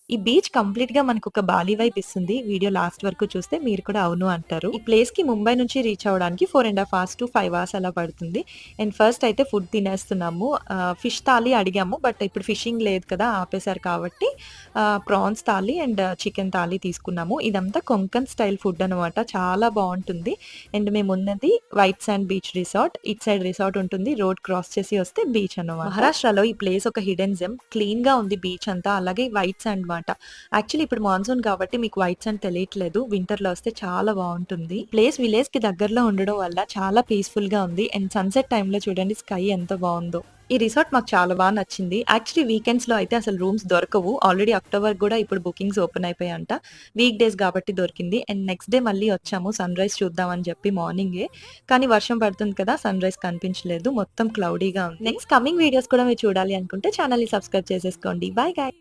ఈ బీచ్ కంప్లీట్‌గా మనకొక బాలి వైబ్ ఇస్తుంది. వీడియో లాస్ట్ వరకు చూస్తే మీరు కూడా అవును అంటారు. ఈ ప్లేస్‌కి ముంబై నుంచి రీచ్ అవ్వడానికి 4½ అవర్స్ టు 5 అవర్స్ అలా పడుతుంది. అండ్ ఫస్ట్ అయితే ఫుడ్ తినేస్తున్నాము. ఫిష్ థాలీ అడిగాము. బట్ ఇప్పుడు ఫిషింగ్ లేదు కదా! ఆపేసారు కాబట్టి prawns thali and chicken thali తీసుకున్నాము. ఇదంతా కొంకన్ స్టైల్ ఫుడ్ అనమాట. చాలా బావుంటుంది. అండ్ మేమున్నది వైట్ సాండ్ బీచ్ రిసార్ట్. ఇటు సైడ్ రిసార్ట్ ఉంటుంది. రోడ్ క్రాస్ చేసి వస్తే బీచ్ అన్నమాట. మహారాష్ట్రలో ఈ ప్లేస్ ఒక హిడెన్ జెమ్. క్లీన్‌గా ఉంది బీచ్ అంతా. అలాగే వైట్ సాండ్ మాట. యాక్చువల్లీ ఇప్పుడు మాన్సూన్ కాబట్టి మీకు వైట్ సాండ్ తెలియట్లేదు. వింటర్‌లో వస్తే చాలా బావుంటుంది. ప్లేస్ విలేజ్‌కి దగ్గరలో ఉండడం వల్ల చాలా పీస్‌ఫుల్‌గా ఉంది. అండ్ సన్‌సెట్ టైమ్‌లో చూడండి స్కై ఎంత బావుందో. ఈ రిసార్ట్ మాకు చాలా నచ్చింది. యాక్చువల్లీ వీకెండ్స్‌లో అయితే అసలు రూమ్స్ దొరకవు. ఆల్రెడీ అక్టోబర్ గూడా ఇప్పుడు బుకింగ్స్ ఓపెన్ అయిపోయాయంట. వీక్ డేస్ కాబట్టి దొరికింది. అండ్ నెక్స్ట్ డే మళ్ళీ వచ్చాము సన్‌రైజ్ చూద్దాం అని చెప్పి మార్నింగే. కానీ వర్షం పడుతుంది కదా! సన్‌రైజ్ కనిపించలేదు. మొత్తం క్లౌడీగా ఉంది. నెక్స్ట్ కమింగ్ వీడియోస్ కూడా మీరు చూడాలి అనుకుంటే ఛానెల్‌ని సబ్స్క్రైబ్ చేసేసుకోండి. Bye guys.